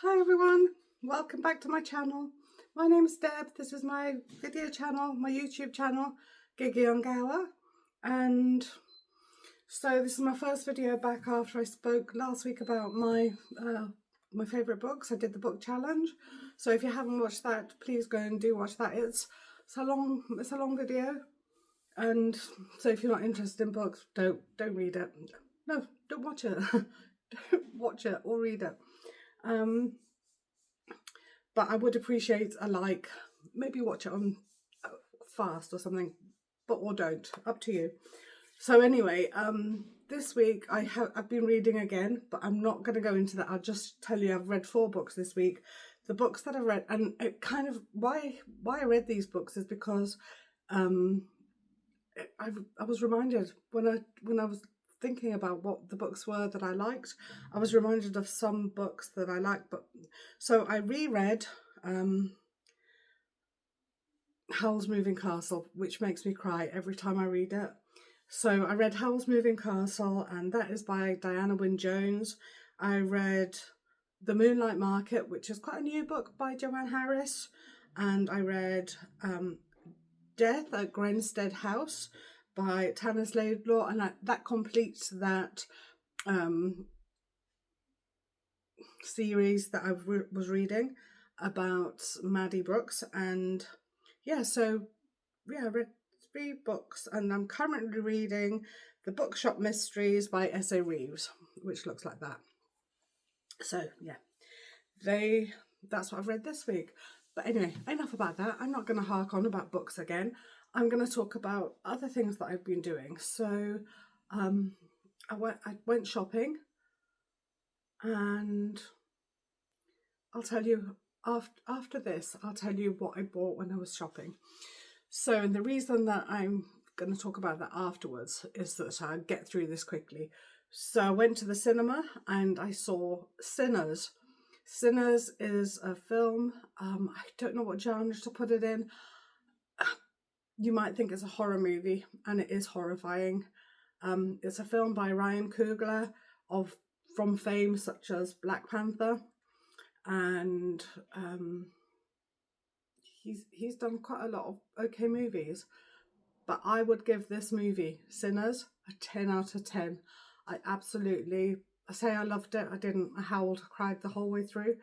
Hi everyone, welcome back to my channel. My name is Deb. This is my video channel, my YouTube channel, Gigi Ongawa. And so this is my first video back after I spoke last week about my favourite books. I did the book challenge. So if you haven't watched that, please go and do watch that. It's a long video. And so if you're not interested in books, don't read it. No, don't watch it. Don't watch it or read it. But I would appreciate a like. Maybe watch it on fast or something, or don't. Up to you. So anyway, this week I've been reading again, but I'm not going to go into that. I'll just tell you I've read 4 books this week. The books that I read, and it kind of why I read these books is because I was reminded when I was thinking about what the books were that I liked. I was reminded of some books that I liked, so I reread Howl's Moving Castle, which makes me cry every time I read it. So I read Howl's Moving Castle, and that is by Diana Wynne Jones. I read The Moonlight Market, which is quite a new book by Joanne Harris, and I read Death at Grinstead House by Tanis Laidlaw, and that completes that series that I was reading about Maddie Brooks. And I read 3 books, and I'm currently reading The Bookshop Mysteries by S.A. Reeves, which looks like that. So that's what I've read this week. But anyway, enough about that. I'm not going to hark on about books again. I'm going to talk about other things that I've been doing. So I went shopping, and I'll tell you after this. I'll tell you what I bought when I was shopping. So, and the reason that I'm going to talk about that afterwards is that I'll get through this quickly. So I went to the cinema and I saw Sinners. Sinners is a film. I don't know what genre to put it in. You might think it's a horror movie, and it is horrifying. It's a film by Ryan Coogler from fame such as Black Panther, and he's done quite a lot of okay movies. But I would give this movie, Sinners, a 10 out of 10. I say I loved it. I howled, cried the whole way through.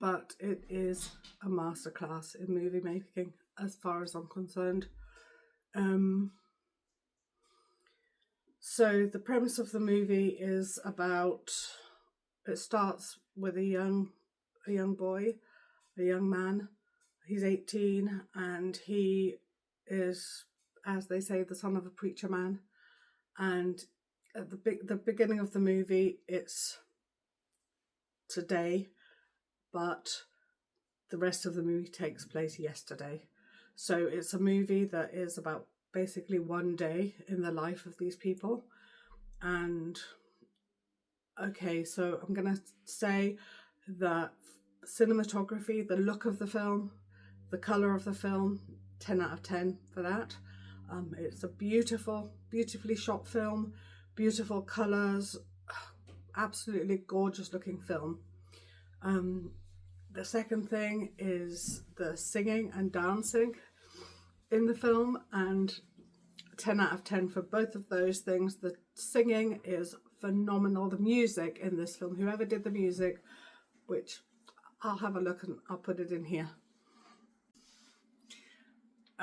But it is a masterclass in movie making, as far as I'm concerned. So the premise of the movie is it starts with a young boy, a young man. He's 18, and he is, as they say, the son of a preacher man. And at the beginning of the movie, it's today, but the rest of the movie takes place yesterday. So it's a movie that is about basically one day in the life of these people. And okay, so I'm going to say that cinematography, the look of the film, the colour of the film, 10 out of 10 for that. It's a beautifully shot film, beautiful colours, absolutely gorgeous looking film. The second thing is the singing and dancing in the film, and 10 out of 10 for both of those things. The singing is phenomenal. The music in this film, whoever did the music, which I'll have a look and I'll put it in here.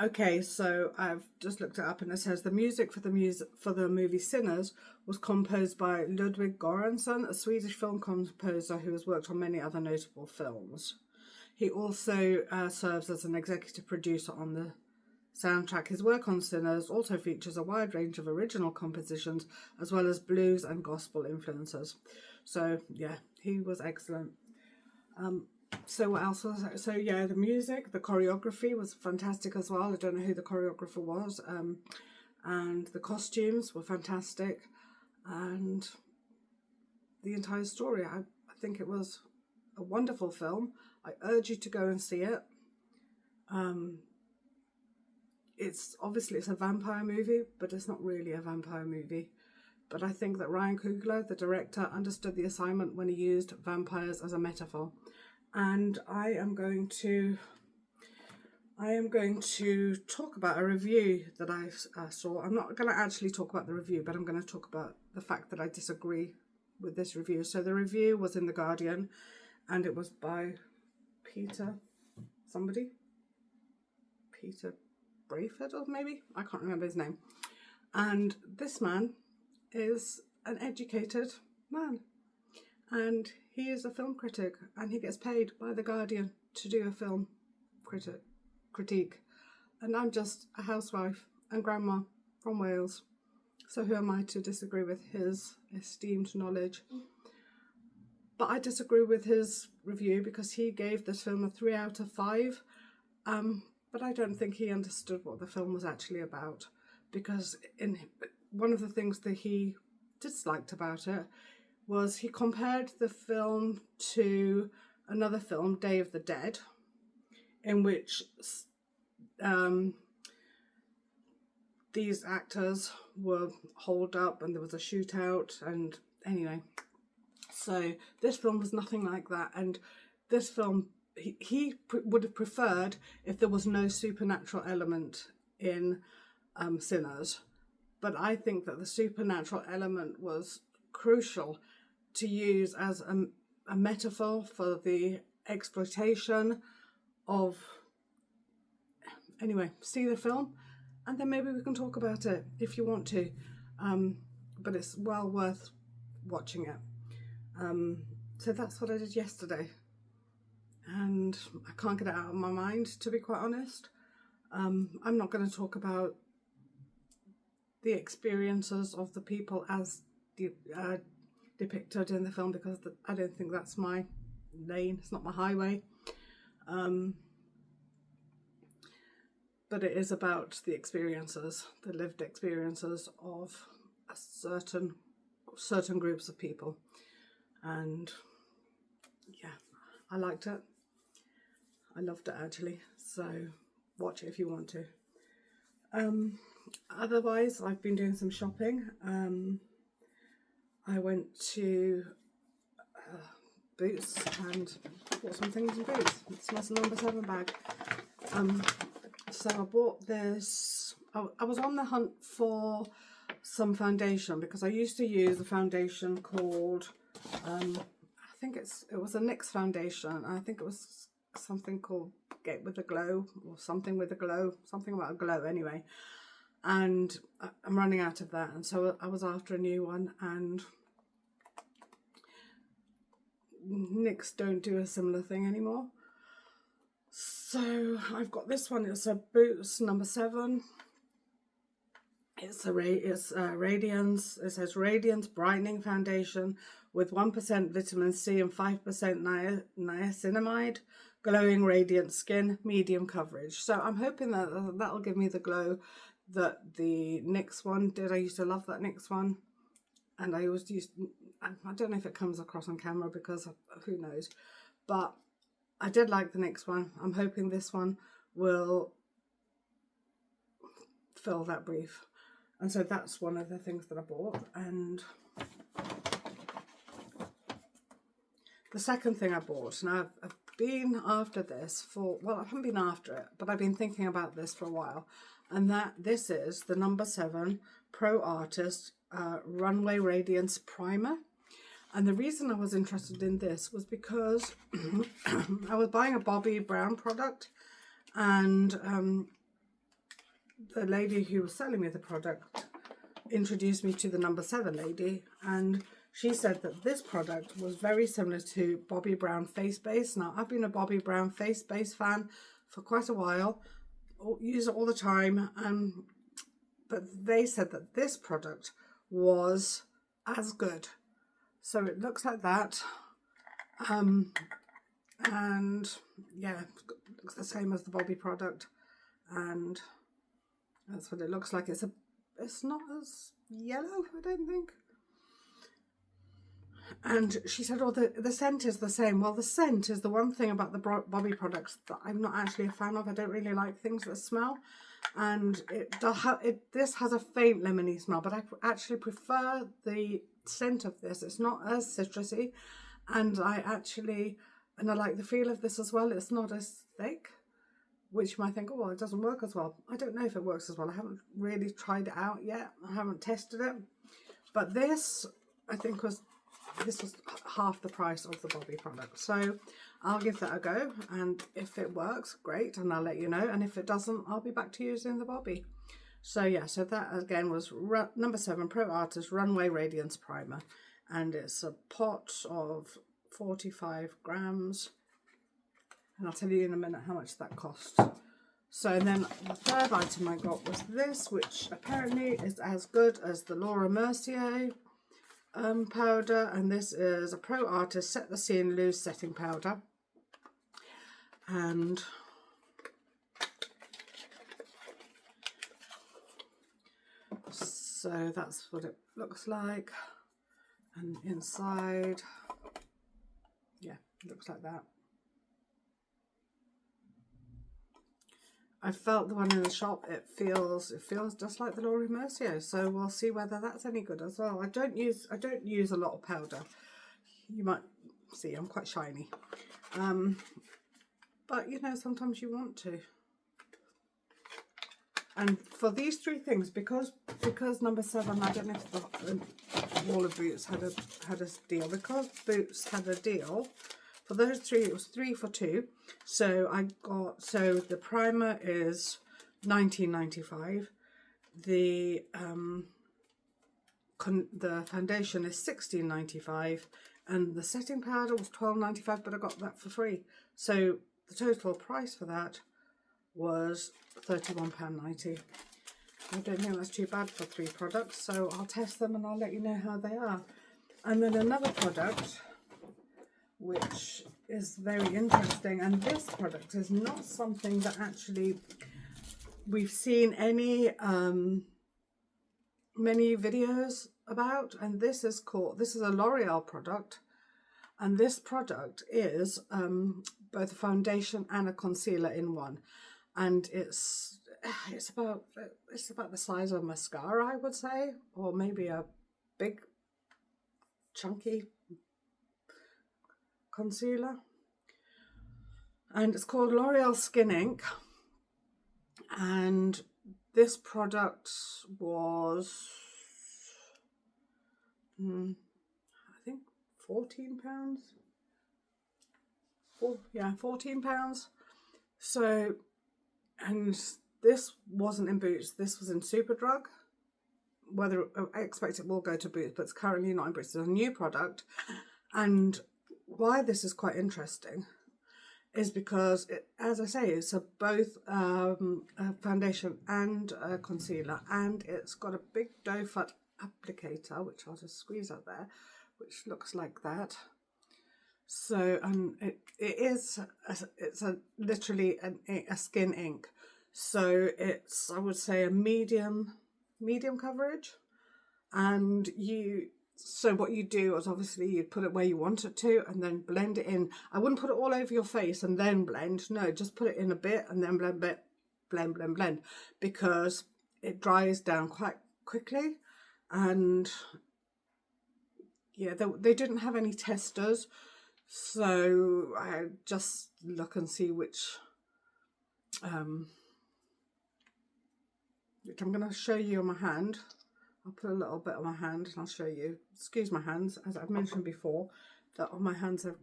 Okay, so I've just looked it up, and it says the music for the movie Sinners was composed by Ludwig Göransson, a Swedish film composer who has worked on many other notable films. He also serves as an executive producer on the soundtrack. His work on Sinners also features a wide range of original compositions, as well as blues and gospel influences. So yeah, he was excellent. So what else was it? So yeah, the music, the choreography was fantastic as well. I don't know who the choreographer was. And the costumes were fantastic. And the entire story, I think it was a wonderful film. I urge you to go and see it. It's a vampire movie, but it's not really a vampire movie. but I think that Ryan Coogler, the director, understood the assignment when he used vampires as a metaphor. And I am going to talk about a review that I saw. I'm not going to actually talk about the review, but I'm going to talk about the fact that I disagree with this review. So the review was in The Guardian, and it was by Peter Brayford, or maybe, I can't remember his name. And this man is an educated man, and he is a film critic, and he gets paid by The Guardian to do a film critique. And I'm just a housewife and grandma from Wales, so who am I to disagree with his esteemed knowledge? But I disagree with his review because he gave this film a 3 out of 5. But I don't think he understood what the film was actually about, because in one of the things that he disliked about it was he compared the film to another film, Day of the Dead, in which these actors were holed up and there was a shootout, and anyway, so this film was nothing like that. And this film, he would have preferred if there was no supernatural element in Sinners, but I think that the supernatural element was crucial to use as a metaphor for the exploitation of... Anyway, see the film and then maybe we can talk about it if you want to, but it's well worth watching it. So that's what I did yesterday, and I can't get it out of my mind, to be quite honest. I'm not going to talk about the experiences of the people as depicted in the film, because I don't think that's my lane, it's not my highway. But it is about the experiences, the lived experiences of a certain groups of people. And yeah, I liked it. I loved it actually. So watch it if you want to. Otherwise, I've been doing some shopping. I went to Boots and bought some things in Boots. It's my number 7 bag. So I bought this. I was on the hunt for some foundation, because I used to use a foundation called, I think it was a NYX foundation. I think it was something called Get With The Glow, or something with a glow, something about a glow anyway. And I'm running out of that, and so I was after a new one, and NYX don't do a similar thing anymore. So I've got this one. It's a Boots number 7. It's Radiance. It says Radiance Brightening Foundation with 1% vitamin C and 5% niacinamide, glowing radiant skin, medium coverage. So I'm hoping that that'll give me the glow that the NYX one did. I used to love that NYX one, and I always used. I don't know if it comes across on camera, because who knows, but I did like the NYX one. I'm hoping this one will fill that brief. And so that's one of the things that I bought. And the second thing I bought, and I've been after this for, well, I haven't been after it, but I've been thinking about this for a while. And this is the number 7 Pro Artist Runway Radiance Primer. And the reason I was interested in this was because I was buying a Bobbi Brown product, and the lady who was selling me the product introduced me to the number 7 lady, and she said that this product was very similar to Bobbi Brown Face Base. Now, I've been a Bobbi Brown Face Base fan for quite a while, use it all the time, but they said that this product was as good. So it looks like that, and yeah, it looks the same as the Bobbi product, and that's what it looks like. It's not as yellow, I don't think. And she said, oh, the scent is the same. Well, the scent is the one thing about the Bobbi products that I'm not actually a fan of. I don't really like things that smell. and this has a faint lemony smell, but I actually prefer the scent of this. It's not as citrusy, and I like the feel of this as well. It's not as thick, which you might think, oh, well, it doesn't work as well. I don't know if it works as well. I haven't really tried it out yet. I haven't tested it, but this I think was half the price of the Bobbi product, so I'll give that a go, and if it works, great, and I'll let you know, and if it doesn't, I'll be back to using the Bobbi. So yeah, so that again was number 7 Pro Artist Runway Radiance Primer, and it's a pot of 45 grams, and I'll tell you in a minute how much that cost. So then the third item I got was this, which apparently is as good as the Laura Mercier powder, and this is a Pro Artist Set the Scene Loose Setting Powder, and so that's what it looks like, and inside, yeah, it looks like that. I felt the one in the shop, it feels just like the Laura Mercier, so we'll see whether that's any good as well. I don't use a lot of powder. You might see I'm quite shiny. But you know, sometimes you want to. And for these 3 things, because number 7, I don't know if the Wall of Boots had a deal. Because Boots had a deal, for those 3, it was 3 for 2. So the primer is $19.95. The foundation is $16.95, and the setting powder was $12.95, but I got that for free. So the total price for that was £31.90. I don't think that's too bad for 3 products, so I'll test them and I'll let you know how they are. And then another product which is very interesting, and this product is not something that actually we've seen any many videos about, and this is a L'Oreal product, and this product is both a foundation and a concealer in one, and it's about the size of a mascara, I would say, or maybe a big chunky concealer, and it's called L'Oreal Skin Ink, and this product was I think £14. £14. So, and this wasn't in Boots, this was in Superdrug. Whether I expect it will go to Boots, but it's currently not in Boots. It's a new product, and why this is quite interesting is because, as I say, it's both a foundation and a concealer, and it's got a big doe foot applicator, which I'll just squeeze out there, which looks like that. So, it's literally a skin ink. So it's, I would say, a medium coverage, and so what you do is obviously you put it where you want it to and then blend it in. I wouldn't put it all over your face and then blend. No, just put it in a bit and then blend, because it dries down quite quickly. And yeah, they didn't have any testers, so I just look and see which I'm going to show you on my hand. I'll put a little bit on my hand and I'll show you. Excuse my hands, as I've mentioned before, that on my hands I've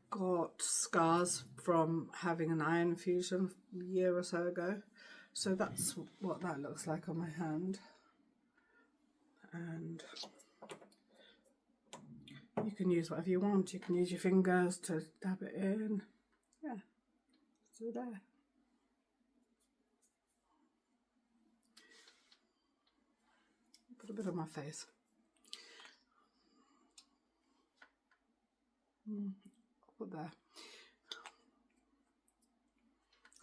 got scars from having an iron infusion a year or so ago. So that's what that looks like on my hand. And you can use whatever you want. You can use your fingers to dab it in. Yeah, so there. Put a bit on my face. Put there.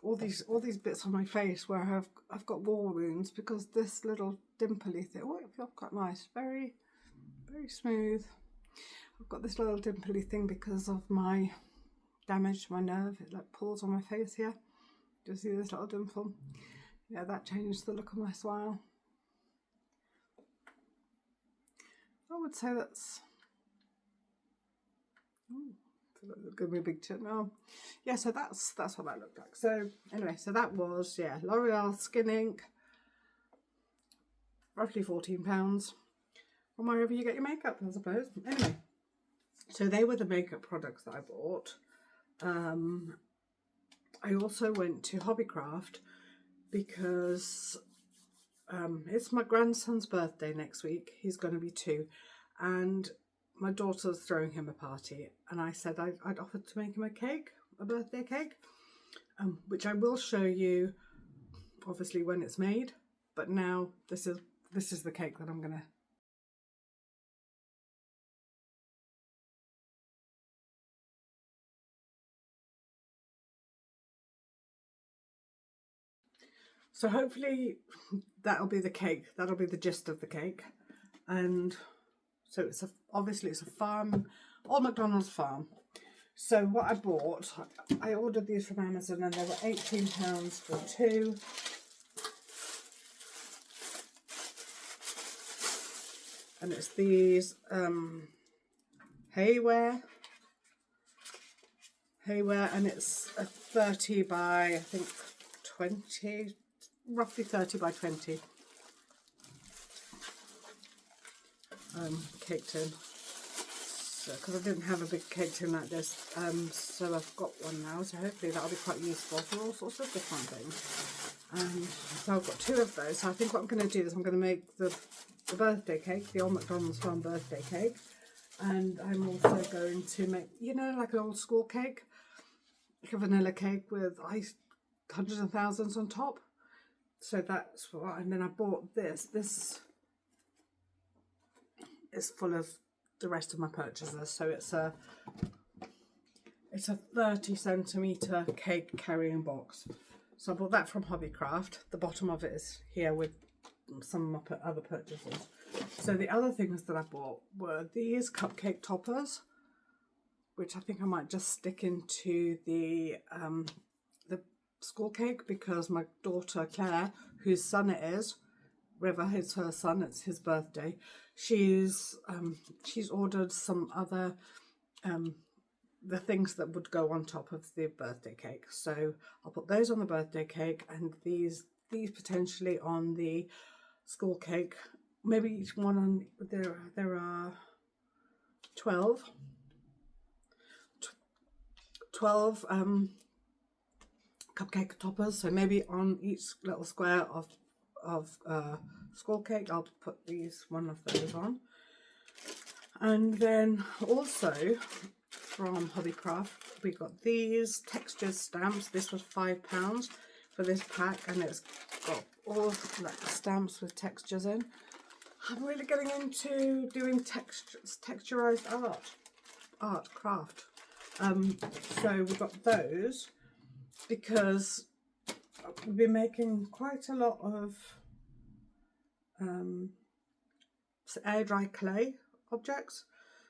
All these bits on my face where I've got wall wounds, because this little dimply thing. Oh, it feels quite nice. Very, very smooth. I've got this little dimply thing because of my damage to my nerve. It like pulls on my face here. Do you see this little dimple? Yeah, that changed the look of my smile. I would say that's... give me a big chin now. Yeah, so that's what that looked like. So anyway, so that was, yeah, L'Oreal Skin Ink, roughly £14, or wherever you get your makeup, I suppose. Anyway, so they were the makeup products that I bought. I also went to Hobbycraft because it's my grandson's birthday next week. He's going to be 2, and my daughter's throwing him a party, and I said I'd offered to make him a cake, a birthday cake, which I will show you obviously when it's made, but now this is the cake that I'm gonna... So hopefully that'll be the cake, that'll be the gist of the cake. And so obviously it's a farm, Old McDonald's farm. So what I bought, I ordered these from Amazon, and they were £18 for 2. And it's these Hayware, and it's a 30 by, I think, 20, roughly 30 by 20 cake tin. So, because I didn't have a big cake tin like this, so I've got one now, so hopefully that'll be quite useful for all sorts of different things. So I've got 2 of those, so I think what I'm going to do is I'm going to make the birthday cake, the Old McDonald's Farm birthday cake, and I'm also going to make, you know, like an old school cake, like a vanilla cake with hundreds and thousands on top. So that's what, and then I bought this is full of the rest of my purchases. So it's a 30 centimetre cake carrying box. So I bought that from Hobbycraft. The bottom of it is here with some of my other purchases. So the other things that I bought were these cupcake toppers, which I think I might just stick into the school cake, because my daughter Claire, whose son it is, River is her son, it's his birthday, she's ordered some other the things that would go on top of the birthday cake. So I'll put those on the birthday cake, and these potentially on the school cake. Maybe each one on there are 12 cupcake toppers, so maybe on each little square of skull cake I'll put one of those on. And then also from Hobbycraft we got these textured stamps. This was £5 for this pack, and it's got all like stamps with textures in. I'm really getting into doing texturized craft. So we've got those because we've been making quite a lot of air dry clay objects.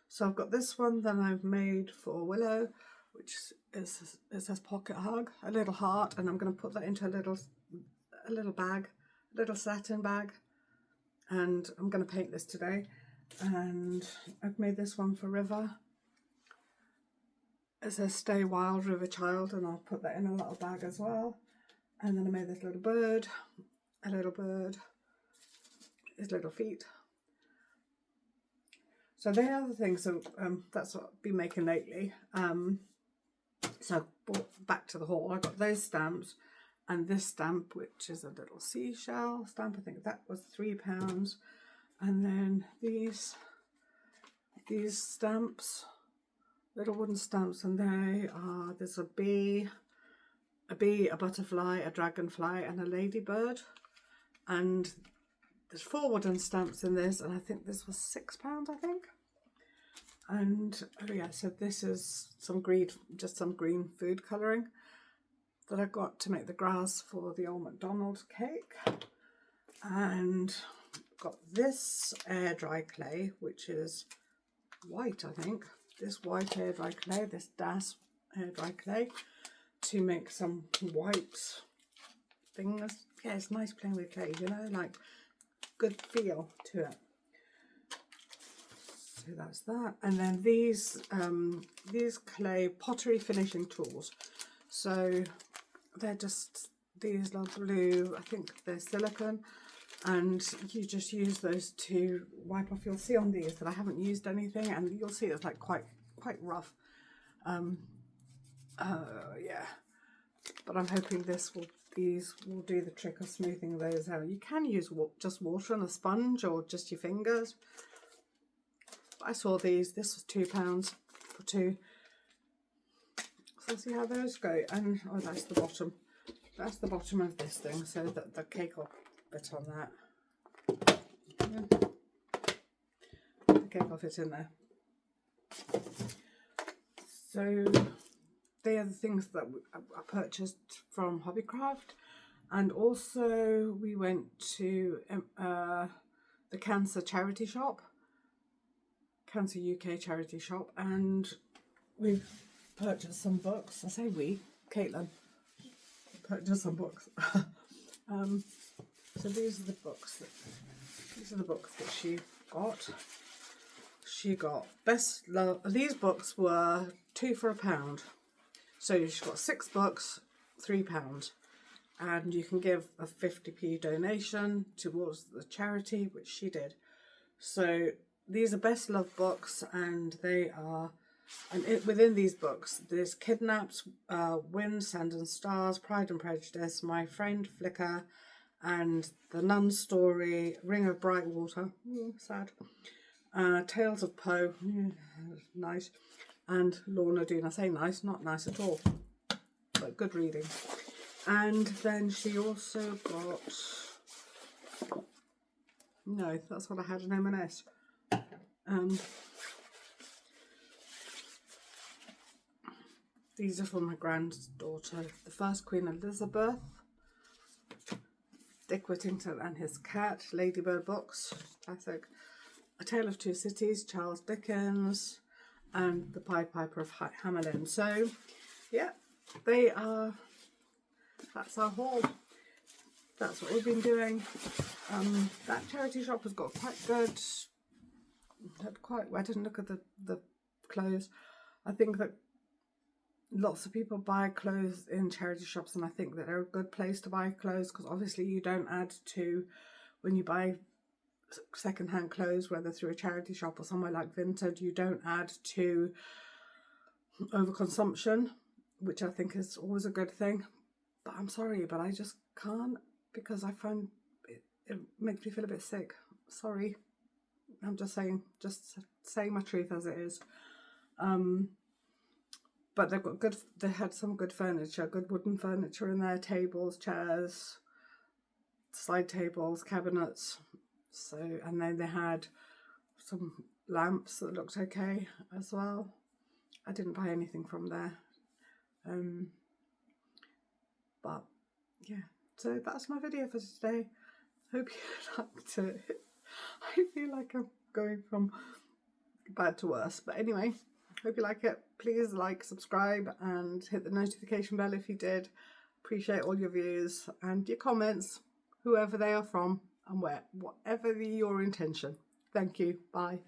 So I've got this one that I've made for Willow, which it says pocket hug, a little heart, and I'm going to put that into a little bag, a little satin bag, and I'm going to paint this today. And I've made this one for River. It says Stay Wild River Child, and I'll put that in a little bag as well. And then I made this little bird, his little feet. So they are the things, so that's what I've been making lately. So I brought back to the haul, I got those stamps, and this stamp, which is a little seashell stamp, I think that was £3. And then these stamps, little wooden stamps, and there's a bee, a butterfly, a dragonfly, and a ladybird. And there's 4 wooden stamps in this, and I think this was £6, I think. And oh yeah, so this is just some green food colouring that I got to make the grass for the Old McDonald's cake. And got this air dry clay, which is white, I think. This white air dry clay, this Das air dry clay. to make some white things. Yeah, it's nice playing with clay, you know, like good feel to it. So that's that. And then these clay pottery finishing tools. So they're just these little blue, I think they're silicone, and you just use those to wipe off. You'll see on these that I haven't used anything, and you'll see it's like quite rough. Yeah, but I'm hoping these will do the trick of smoothing those out. You can use just water and a sponge or just your fingers. I saw these. This was £2 for 2. So see how those go. And oh, that's the bottom. That's the bottom of this thing. So that the cake will fit on that. Yeah. The cake will fit in there. So they are the things that I purchased from Hobbycraft, and also we went to the Cancer charity shop, Cancer UK charity shop, and we purchased some books. I say we, Caitlin purchased some books. So these are the books that she got. She got Best Love. These books were 2 for £1. So she got 6 books, £3, and you can give a 50p donation towards the charity, which she did. So these are Best Love books, and they are, and within these books there's Kidnapped, Wind, Sand and Stars, Pride and Prejudice, My Friend Flicker, and The Nun Story, Ring of Bright Water, sad, Tales of Poe, nice, and Lorna Doone. I say nice, not nice at all, but good reading. And then she also got, no, that's what I had in M&S. These are from my granddaughter. The First Queen Elizabeth, Dick Whittington and His Cat, Ladybird books, classic. A Tale of Two Cities, Charles Dickens, and The Pied Piper of Hamelin. So yeah, they are, that's our haul. That's what we've been doing. That charity shop has got quite good, I didn't look at the clothes. I think that lots of people buy clothes in charity shops, and I think that they're a good place to buy clothes, because obviously you don't add to, when you buy second-hand clothes, whether through a charity shop or somewhere like Vinted, you don't add to overconsumption, which I think is always a good thing. But I'm sorry, but I just can't, because I find it makes me feel a bit sick. Sorry, I'm just saying my truth as it is. But they had some good furniture, good wooden furniture in there, tables, chairs, side tables, cabinets. So, and then they had some lamps that looked okay as well. I didn't buy anything from there. But yeah, so that's my video for today. Hope you liked it. I feel like I'm going from bad to worse. But anyway, hope you like it. Please like, subscribe, and hit the notification bell if you did. Appreciate all your views and your comments, whoever they are from and whatever your intention. Thank you. Bye.